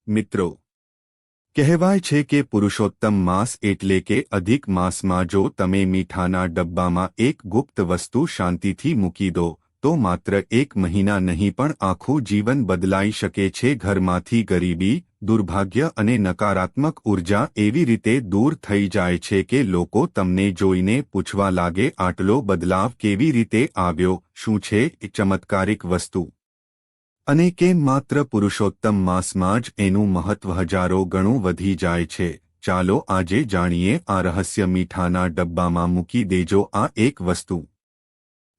મિત્રો, કહેવાય છે કે પુરુષોત્તમ માસ એટલે કે અધિક માસમાં જો તમે મીઠાના ડબ્બામાં એક ગુપ્ત વસ્તુ શાંતિથી મૂકી દો તો માત્ર એક મહિના નહીં પણ આખું જીવન બદલાઈ શકે છે. ઘરમાંથી ગરીબી, દુર્ભાગ્ય અને નકારાત્મક ઉર્જા એવી રીતે દૂર થઈ જાય છે કે લોકો તમને જોઈને પૂછવા લાગે, આટલો બદલાવ કેવી રીતે આવ્યો? શું છે એ ચમત્કારિક વસ્તુ? અને કેમ માત્ર પુરુષોત્તમ માસમાં જ એનું મહત્વ હજારો ગણું વધી જાય છે? ચાલો આજે જાણીએ આ રહસ્ય. મીઠાના ડબ્બામાં મૂકી દેજો આ એક વસ્તુ.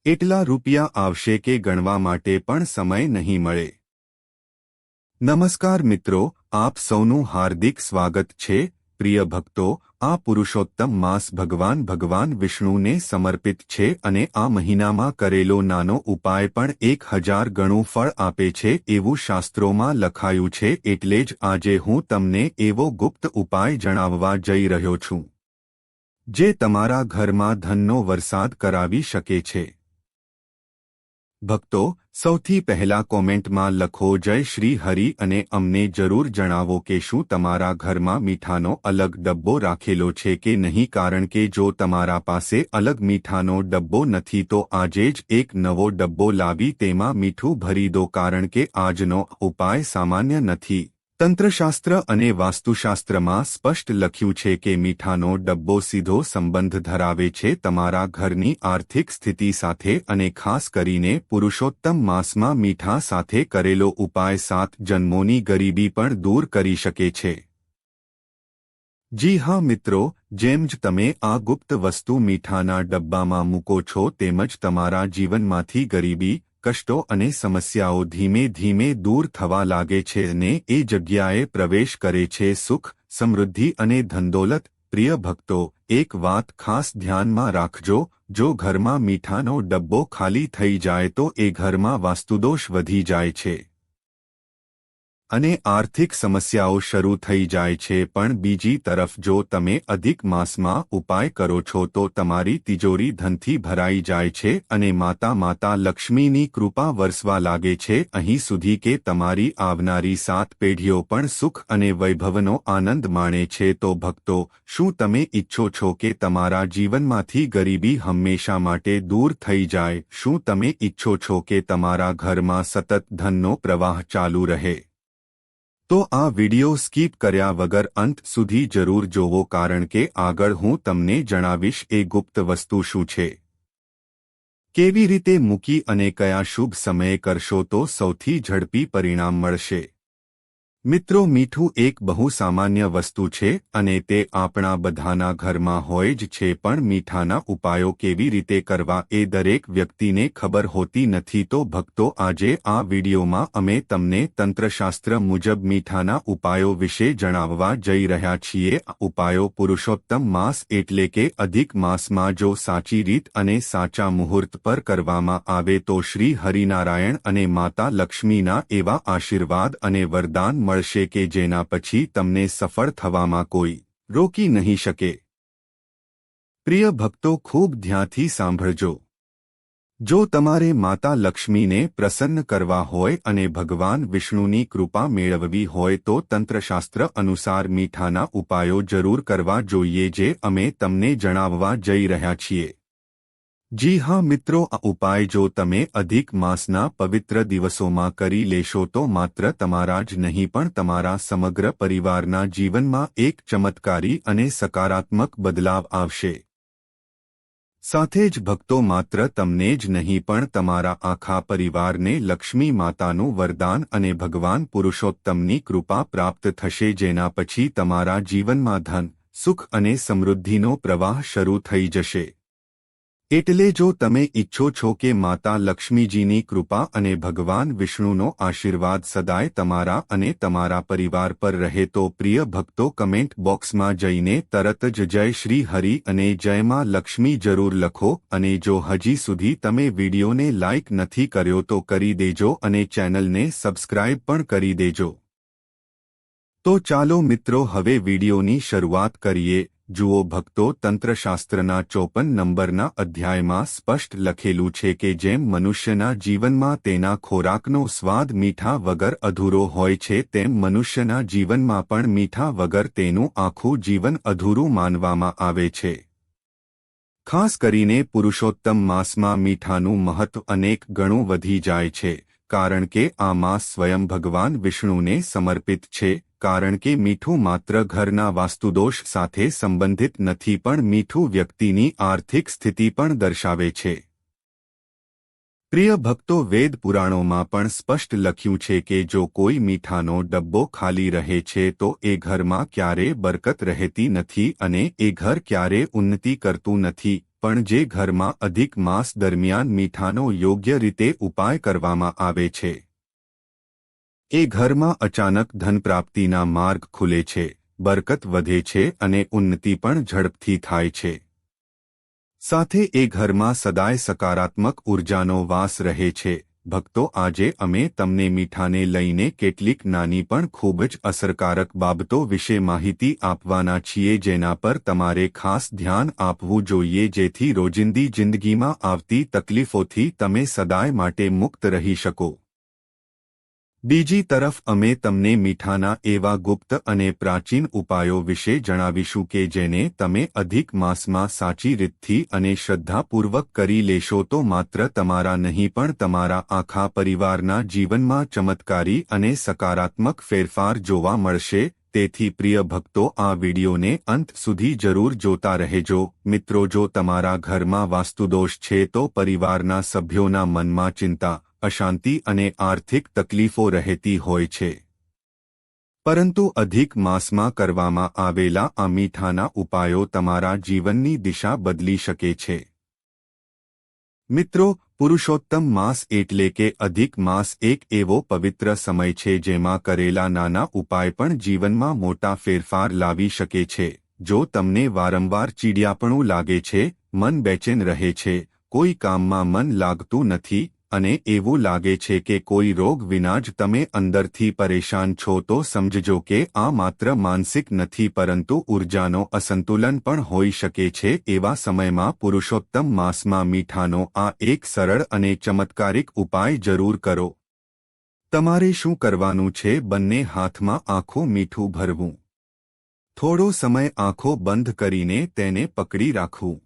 એટલા રૂપિયા આવશે કે ગણવા માટે પણ સમય નહીં મળે. નમસ્કાર મિત્રો, આપ સૌનું હાર્દિક સ્વાગત છે. પ્રિય ભક્તો, આ પુરુષોત્તમ માસ ભગવાન વિષ્ણુને સમર્પિત છે અને આ મહિનામાં કરેલો નાનો ઉપાય પણ 1000 ગણું ફળ આપે છે એવું શાસ્ત્રોમાં લખાયું છે. એટલે જ આજે હું તમને એવો ગુપ્ત ઉપાય જણાવવા જઈ રહ્યો છું જે તમારા ઘરમાં ધનનો વરસાદ કરાવી શકે છે. ભક્તો, સૌથી પહેલા કોમેન્ટમાં લખો જય શ્રી હરિ અને અમને જરૂર જણાવો કે શું તમારા ઘરમાં મીઠાનો અલગ ડબ્બો રાખેલો છે કે નહીં, કારણ કે જો તમારા પાસે અલગ મીઠાનો ડબ્બો નથી તો આજે જ એક નવો ડબ્બો લાવી તેમાં મીઠું ભરી દો, કારણ કે આજનો ઉપાય સામાન્ય નથી. તંત્રશાસ્ત્ર અને વાસ્તુશાસ્ત્રમાં સ્પષ્ટ લખ્યું છે કે મીઠાનો ડબ્બો સીધો સંબંધ ધરાવે છે તમારા ઘરની આર્થિક સ્થિતિ સાથે અને ખાસ કરીને પુરુષોત્તમ માસમાં મીઠા સાથે કરેલો ઉપાય 7 જન્મોની ગરીબી પણ દૂર કરી શકે છે. જી હા મિત્રો, જેમ જ તમે આ ગુપ્ત વસ્તુ મીઠાના ડબ્બામાં મૂકો છો તેમજ તમારા જીવનમાંથી ગરીબી, કષ્ટો અને સમસ્યાઓ ધીમે ધીમે દૂર થવા લાગે છે અને એ જગ્યાએ પ્રવેશ કરે છે સુખ, સમૃદ્ધિ અને ધનદોલત. પ્રિય ભક્તો, એક વાત ખાસ ધ્યાનમાં રાખજો, જો ઘરમાં મીઠાનો ડબ્બો ખાલી થઈ જાય તો એ ઘરમાં વાસ્તુદોષ વધી જાય છે અને આર્થિક સમસ્યાઓ શરૂ થઈ જાય છે. પણ બીજી તરફ જો તમે અધિક માસમાં ઉપાય કરો છો તો તમારી તિજોરી ધનથી ભરાઈ જાય છે અને માતા લક્ષ્મીની કૃપા વરસવા લાગે છે. અહીં સુધી કે તમારી આવનારી 7 પેઢીઓ પણ સુખ અને વૈભવનો આનંદ માણે છે. તો ભક્તો, શું તમે ઈચ્છો છો કે તમારા જીવનમાંથી ગરીબી હંમેશા માટે દૂર થઈ જાય? શું તમે ઈચ્છો છો કે તમારા ઘરમાં સતત ધનનો પ્રવાહ ચાલુ રહે? તો આ વિડિયો સ્કીપ કર્યા વગર અંત સુધી જરૂર જોવો, કારણ કે આગળ હું તમને જણાવીશ એ ગુપ્ત વસ્તુ શું છે, કેવી રીતે મૂકી અને કયા શુભ સમયે કરશો તો સૌથી ઝડપી પરિણામ મળશે. મિત્રો, મીઠું એક બહુ સામાન્ય વસ્તુ છે અને તે આપણા બધાના ઘરમાં હોય જ છે, પણ મીઠાના ઉપાયો કેવી રીતે કરવા એ દરેક વ્યક્તિને ખબર હોતી નથી. તો ભક્તો, આજે આ વિડિયોમાં અમે તમને તંત્રશાસ્ત્ર મુજબ મીઠાના ઉપાયો વિશે જણાવવા જઈ રહ્યા છીએ. આ ઉપાયો પુરુષોત્તમ માસ એટલે કે અધિક માસમાં જો સાચી રીત અને સાચા મુહૂર્ત પર કરવામાં આવે તો શ્રી હરિનારાયણ અને માતા લક્ષ્મીના એવા આશીર્વાદ અને વરદાન મળશે કે જેના પછી તમને સફળ થવામાં કોઈ રોકી નહીં શકે. પ્રિય ભક્તો, ખૂબ ધ્યાનથી સાંભળજો. જો તમારે માતા લક્ષ્મીને પ્રસન્ન કરવા હોય અને ભગવાન વિષ્ણુની કૃપા મેળવવી હોય તો તંત્રશાસ્ત્ર અનુસાર મીઠાના ઉપાયો જરૂર કરવા જોઈએ જે અમે તમને જણાવવા જઈ રહ્યા છીએ. જી હા મિત્રો, આ ઉપાય જો તમે અધિક માસના પવિત્ર દિવસોમાં કરી લેશો તો માત્ર તમારા જ નહીં પણ તમારા સમગ્ર પરિવારના જીવનમાં એક ચમત્કારી અને સકારાત્મક બદલાવ આવશે. સાથે જ ભક્તો, માત્ર તમને જ નહીં પણ તમારા આખા પરિવારને લક્ષ્મી માતાનું વરદાન અને ભગવાન પુરુષોત્તમની કૃપા પ્રાપ્ત થશે, જેના પછી તમારા જીવનમાં ધન, સુખ અને સમૃદ્ધિનો પ્રવાહ શરૂ થઈ જશે. એટલે જો તમે ઈચ્છો છો કે માતા લક્ષ્મીજીની કૃપા અને ભગવાન વિષ્ણુનો આશીર્વાદ સદાય તમારા અને તમારા પરિવાર પર રહે તો પ્રિય ભક્તો, કમેન્ટ બોક્સમાં જઈને તરત જ જય શ્રી હરિ અને જય માં લક્ષ્મી જરૂર લખો અને જો હજી સુધી તમે વિડીયોને લાઇક નથી કર્યો તો કરી દેજો અને ચેનલને સબસ્ક્રાઇબ પણ કરી દેજો. તો ચાલો મિત્રો, હવે વિડીયોની શરૂઆત કરીએ. જુઓ ભક્તો, તંત્રશાસ્ત્રના 54 નંબરના અધ્યાયમાં સ્પષ્ટ લખેલું છે કે જેમ મનુષ્યના જીવનમાં તેના ખોરાકનો સ્વાદ મીઠા વગર અધૂરો હોય છે, તેમ મનુષ્યના જીવનમાં પણ મીઠા વગર તેનું આખું જીવન અધૂરું માનવામાં આવે છે. ખાસ કરીને પુરુષોત્તમ માસમાં મીઠાનું મહત્વ અનેક ગણું વધી જાય છે, કારણ કે આ માસ સ્વયં ભગવાન વિષ્ણુને સમર્પિત છે. કારણ કે મીઠું માત્ર ઘરના વાસ્તુદોષ સાથે સંબંધિત નથી, પણ મીઠું વ્યક્તિની આર્થિક સ્થિતિ પણ દર્શાવે છે. પ્રિય ભક્તો, વેદ પુરાણોમાં પણ સ્પષ્ટ લખ્યું છે કે જો કોઈ મીઠાનો ડબ્બો ખાલી રહે છે તો એ ઘરમાં ક્યારે બરકત રહેતી નથી અને એ ઘર ક્યારે ઉન્નતિ કરતું નથી. પણ જે ઘરમાં અધિક માસ દરમિયાન મીઠાનો યોગ્ય રીતે ઉપાય કરવામાં આવે છે, એ ઘરમાં અચાનક ધન પ્રાપ્તિના માર્ગ ખુલે છે, બરકત વધે છે અને ઉન્નતિ પણ ઝડપથી થાય છે. સાથે એ ઘરમાં સદાય સકારાત્મક ઉર્જાનો વાસ રહે છે. ભક્તો, આજે અમે તમને મીઠાને લઈને કેટલીક નાની પણ ખૂબ જ અસરકારક બાબતો વિશે માહિતી આપવાના છીએ, જેના પર તમારે ખાસ ધ્યાન આપવું જોઈએ, જેથી રોજિંદી જિંદગીમાં આવતી તકલીફોથી તમે સદાય માટે મુક્ત રહી શકો. બીજી તરફ અમે તમને મીઠાના એવા ગુપ્ત અને પ્રાચીન ઉપાયો વિશે જણાવીશું કે જેને તમે અધિક માસમાં સાચી રીતથી અને શ્રદ્ધાપૂર્વક કરી લેશો તો માત્ર તમારા નહીં પણ તમારા આખા પરિવારના જીવનમાં ચમત્કારી અને સકારાત્મક ફેરફાર જોવા મળશે. તેથી પ્રિય ભક્તો, આ વિડિયોને અંત સુધી જરૂર જોતા રહેજો. મિત્રો, જો તમારા ઘરમાં વાસ્તુદોષ છે તો પરિવારના સભ્યોના મનમાં ચિંતા, અશાંતિ અને આર્થિક તકલીફો રહેતી હોય છે. પરંતુ અધિક માસમાં કરવામાં આવેલા આ મીઠાના ઉપાયો તમારા જીવનની દિશા બદલી શકે છે. મિત્રો, પુરુષોત્તમ માસ એટલે કે અધિક માસ એક એવો પવિત્ર સમય છે જેમાં કરેલા નાના ઉપાય પણ જીવનમાં મોટા ફેરફાર લાવી શકે છે. જો તમને વારંવાર ચીડિયાપણું લાગે છે, મન બેચેન રહે છે, કોઈ કામમાં મન લાગતું નથી અને એવું લાગે છે કે કોઈ રોગ વિના જ તમે અંદરથી પરેશાન છો, તો સમજજો કે આ માત્ર માનસિક નથી પરંતુ ઉર્જાનો અસંતુલન પણ હોઈ શકે છે. એવા સમયમાં પુરુષોત્તમ માસમાં મીઠાનો આ એક સરળ અને ચમત્કારિક ઉપાય જરૂર કરો. તમારે શું કરવાનું છે? બંને હાથમાં આખું મીઠું ભરવું. થોડો સમય આંખો બંધ કરીને તેને પકડી રાખવું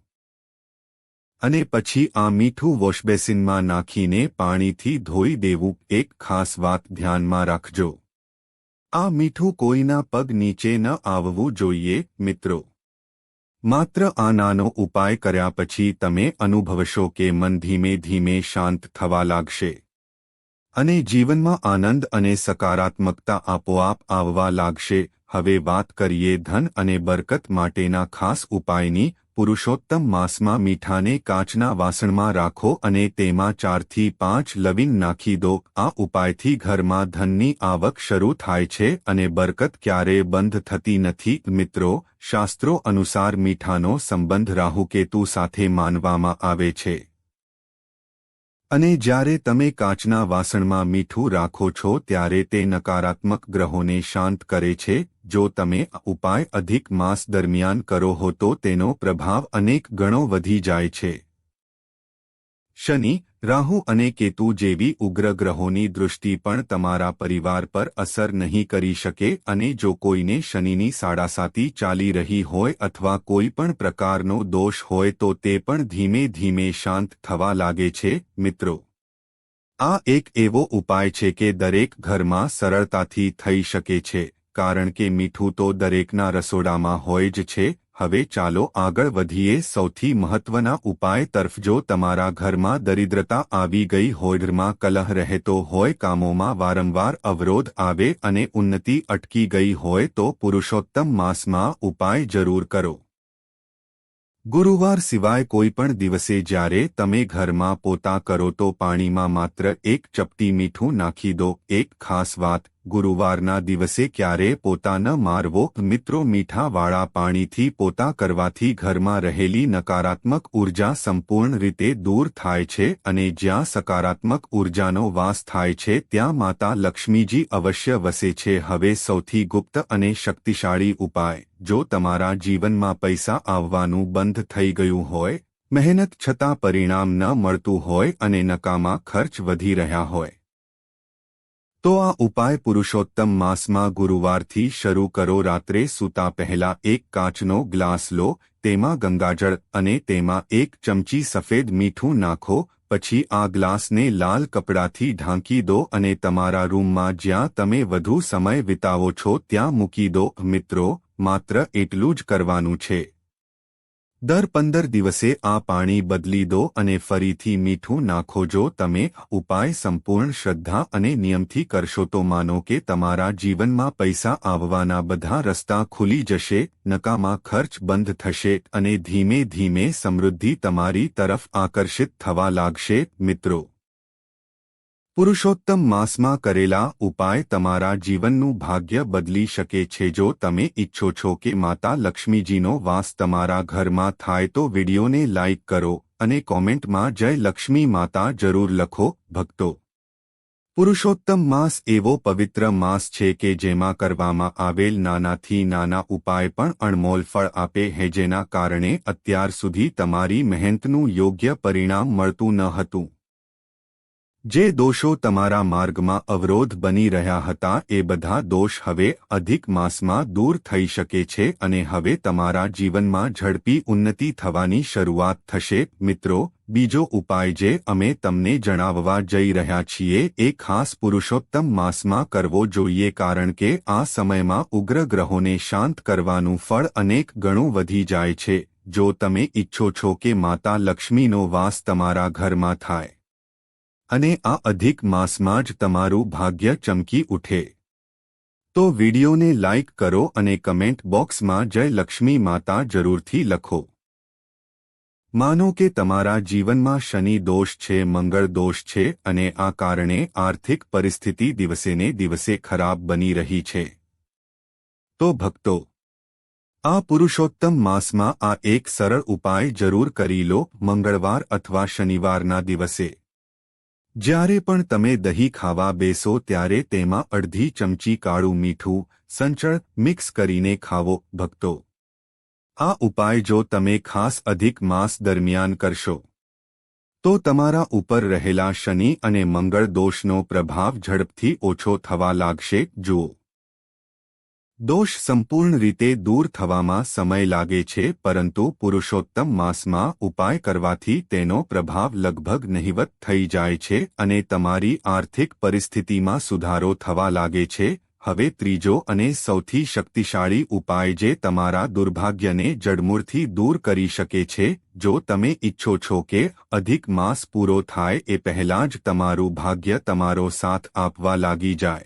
અને પછી આ મીઠું વોશબેસિનમાં નાખીને પાણીથી ધોઈ દેવું. એક ખાસ વાત ધ્યાનમાં રાખજો, આ મીઠું કોઈના પગ નીચે ન આવવું જોઈએ. મિત્રો, માત્ર આ નાનો ઉપાય કર્યા પછી તમે અનુભવશો કે મન ધીમે ધીમે શાંત થવા લાગશે અને જીવનમાં આનંદ અને સકારાત્મકતા આપોઆપ આવવા લાગશે. હવે વાત કરીએ ધન અને બરકત માટેના ખાસ ઉપાયની. પુરુષોત્તમ માસમાં મીઠાને કાચના વાસણમાં રાખો અને તેમાં 4 થી 5 લવિંગ નાખી દો. આ ઉપાયથી ઘરમાં ધનની આવક શરૂ થાય છે અને બરકત ક્યારેય બંધ થતી નથી. મિત્રો, શાસ્ત્રો અનુસાર મીઠાનો સંબંધ રાહુકેતુ સાથે માનવામાં આવે છે અને જ્યારે તમે કાચના વાસણમાં મીઠું રાખો છો ત્યારે તે નકારાત્મક ગ્રહોને શાંત કરે છે. જો તમે આ ઉપાય અધિક માસ દરમિયાન કરો હો તો તેનો પ્રભાવ અનેક ગણો વધી જાય છે. શનિ, રાહુ અને કેતુ જેવી ઉગ્ર ગ્રહોની દૃષ્ટિ પણ તમારા પરિવાર પર અસર નહીં કરી શકે અને જો કોઈને શનિની સાડાસાતી ચાલી રહી હોય અથવા કોઈ પણ પ્રકારનો દોષ હોય તો તે પણ ધીમે ધીમે શાંત થવા લાગે છે. મિત્રો, આ એક એવો ઉપાય છે કે દરેક ઘરમાં સરળતાથી થઈ શકે છે, કારણ કે મીઠું તો દરેકના રસોડામાં હોય જ છે. હવે ચાલો આગળ વધીએ સૌથી મહત્વના ઉપાય તરફ. જો તમારા ઘરમાં દરિદ્રતા આવી ગઈ હોય, ઘરમાં કલહ રહેતો હોય, કામોમાં વારંવાર અવરોધ આવે અને ઉન્નતિ અટકી ગઈ હોય તો પુરુષોત્તમ માસમાં ઉપાય જરૂર કરો. ગુરુવાર સિવાય કોઈ પણ દિવસે જ્યારે તમે ઘરમાં પોતા કરો તો પાણીમાં માત્ર 1 ચપટી મીઠું નાખી દો. એક ખાસ વાત, ગુરુવારના દિવસે ક્યારે પોતા ન મારવો. મિત્રો, મીઠાવાળા પાણીથી પોતા કરવાથી ઘરમાં રહેલી નકારાત્મક ઉર્જા સંપૂર્ણ રીતે દૂર થાય છે અને જ્યાં સકારાત્મક ઉર્જાનો વાસ થાય છે ત્યાં માતા લક્ષ્મીજી અવશ્ય વસે છે. હવે સૌથી ગુપ્ત અને શક્તિશાળી ઉપાય: જો તમારા જીવનમાં પૈસા આવવાનું બંધ થઈ ગયું હોય, મહેનત છતાં પરિણામ ન મળતું હોય અને નકામા ખર્ચ વધી રહ્યા હોય, તો આ ઉપાય પુરુષોત્તમ માસમાં ગુરુવારથી શરૂ કરો. રાત્રે સૂતા પહેલા એક કાચનો ગ્લાસ લો, તેમાં ગંગાજળ અને તેમાં 1 ચમચી સફેદ મીઠું નાખો. પછી આ ગ્લાસને લાલ કપડાથી ઢાંકી દો અને તમારા રૂમમાં જ્યાં તમે વધુ સમય વિતાવો છો ત્યાં મૂકી દો. મિત્રો, માત્ર એટલું જ કરવાનું છે. દર 15 દિવસે આ પાણી બદલી દો અને ફરીથી મીઠું નાખો. જો તમે ઉપાય સંપૂર્ણ શ્રદ્ધા અને નિયમથી કરશો તો માનો કે તમારા જીવનમાં પૈસા આવવાના બધા રસ્તા ખુલી જશે, નકામા ખર્ચ બંધ થશે અને ધીમે ધીમે સમૃદ્ધિ તમારી તરફ આકર્ષિત થવા લાગશે. મિત્રો, પુરુષોત્તમ માસમાં કરેલા ઉપાય તમારા જીવનનું ભાગ્ય બદલી શકે છે. જો તમે ઈચ્છો છો કે માતા લક્ષ્મીજીનો વાસ તમારા ઘરમાં થાય તો વિડીયોને લાઇક કરો અને કોમેન્ટમાં જય લક્ષ્મી માતા જરૂર લખો. ભક્તો, પુરુષોત્તમ માસ એવો પવિત્ર માસ છે કે જેમાં કરવામાં આવેલ નાનાથી નાના ઉપાય પણ અણમોલ ફળ આપે છે, જેના કારણે અત્યાર સુધી તમારી મહેનતનું યોગ્ય પરિણામ મળતું ન હતું. જે દોષો તમારા માર્ગમાં અવરોધ બની રહ્યા હતા એ બધા દોષ હવે અધિક માસમાં દૂર થઈ શકે છે અને હવે તમારા જીવનમાં ઝડપી ઉન્નતિ થવાની શરૂઆત થશે. મિત્રો, બીજો ઉપાય જે અમે તમને જણાવવા જઈ રહ્યા છીએ એ ખાસ પુરુષોત્તમ માસમાં કરવો જોઈએ, કારણ કે આ સમયમાં ઉગ્ર ગ્રહોને શાંત કરવાનું ફળ અનેક ગણું વધી જાય છે. જો તમે ઈચ્છો છો કે માતા લક્ષ્મીનો વાસ તમારા ઘરમાં થાય અને આ અધિક માસમાં જ તમારું ભાગ્ય ચમકી ઉઠે, તો વિડીયોને લાઇક કરો અને કમેન્ટ બોક્સમાં જય લક્ષ્મી માતા જરૂરથી લખો. માનો કે તમારા જીવનમાં શનિ દોષ છે, મંગળ દોષ છે અને આ કારણે આર્થિક પરિસ્થિતિ દિવસેને દિવસે ખરાબ બની રહી છે, તો ભક્તો, આ પુરુષોત્તમ માસમાં આ એક સરળ ઉપાય જરૂર કરી લો. મંગળવાર અથવા શનિવારના દિવસે જ્યારે પણ તમે દહીં ખાવા બેસો ત્યારે તેમાં અડધી ચમચી કાળું મીઠું સંચળ મિક્સ કરીને ખાવો. ભક્તો, આ ઉપાય જો તમે ખાસ અધિક માસ દરમિયાન કરશો તો તમારા ઉપર રહેલા શનિ અને મંગળ દોષનો પ્રભાવ ઝડપથી ઓછો થવા લાગશે. જુઓ, દોષ સંપૂર્ણ રીતે દૂર થવામાં સમય લાગે છે, પરંતુ પુરુષોત્તમ માસમાં ઉપાય કરવાથી તેનો પ્રભાવ લગભગ નહિવત થઈ જાય છે અને તમારી આર્થિક પરિસ્થિતિમાં સુધારો થવા લાગે છે. હવે ત્રીજો અને સૌથી શક્તિશાળી ઉપાય જે તમારા દુર્ભાગ્યને જડમૂળથી દૂર કરી શકે છે. જો તમે ઈચ્છો છો કે અધિક માસ પૂરો થાય એ પહેલાં જ તમારું ભાગ્ય તમારો સાથ આપવા લાગી જાય,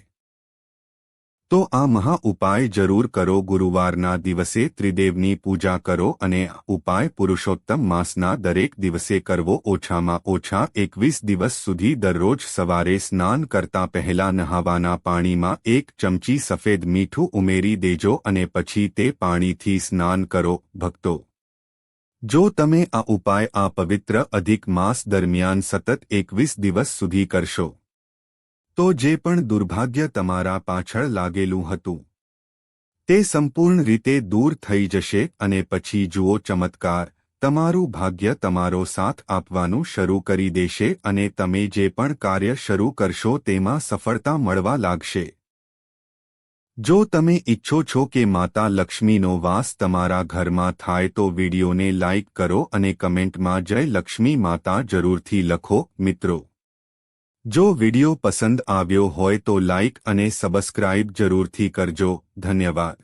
તો આ મહા ઉપાય જરૂર કરો. ગુરુવારના દિવસે ત્રિદેવની પૂજા કરો અને આ ઉપાય પુરુષોત્તમ માસના દરેક દિવસે કરવો. ઓછામાં ઓછા 21 દિવસ સુધી દરરોજ સવારે સ્નાન કરતા પહેલા નહાવાના પાણીમાં 1 ચમચી સફેદ મીઠું ઉમેરી દેજો અને પછી તે પાણીથી સ્નાન કરો. ભક્તો, જો તમે આ ઉપાય આ પવિત્ર અધિક માસ દરમિયાન સતત 21 દિવસ સુધી કરશો તો જે પણ દુર્ભાગ્ય તમારા પાછળ લાગેલું હતું તે સંપૂર્ણ રીતે દૂર થઈ જશે અને પછી જુઓ ચમત્કાર, તમારું ભાગ્ય તમારો સાથ આપવાનું શરૂ કરી દેશે અને તમે જે પણ કાર્ય શરૂ કરશો તેમાં સફળતા મળવા લાગશે. જો તમે ઈચ્છો છો કે માતા લક્ષ્મીનો વાસ તમારા ઘરમાં થાય તો વિડીયોને લાઇક કરો અને કમેન્ટમાં જય લક્ષ્મી માતા જરૂરથી લખો. મિત્રો, જો વિડીયો પસંદ આવ્યો હોય તો લાઇક અને સબસ્ક્રાઇબ જરૂરથી કરજો. ધન્યવાદ.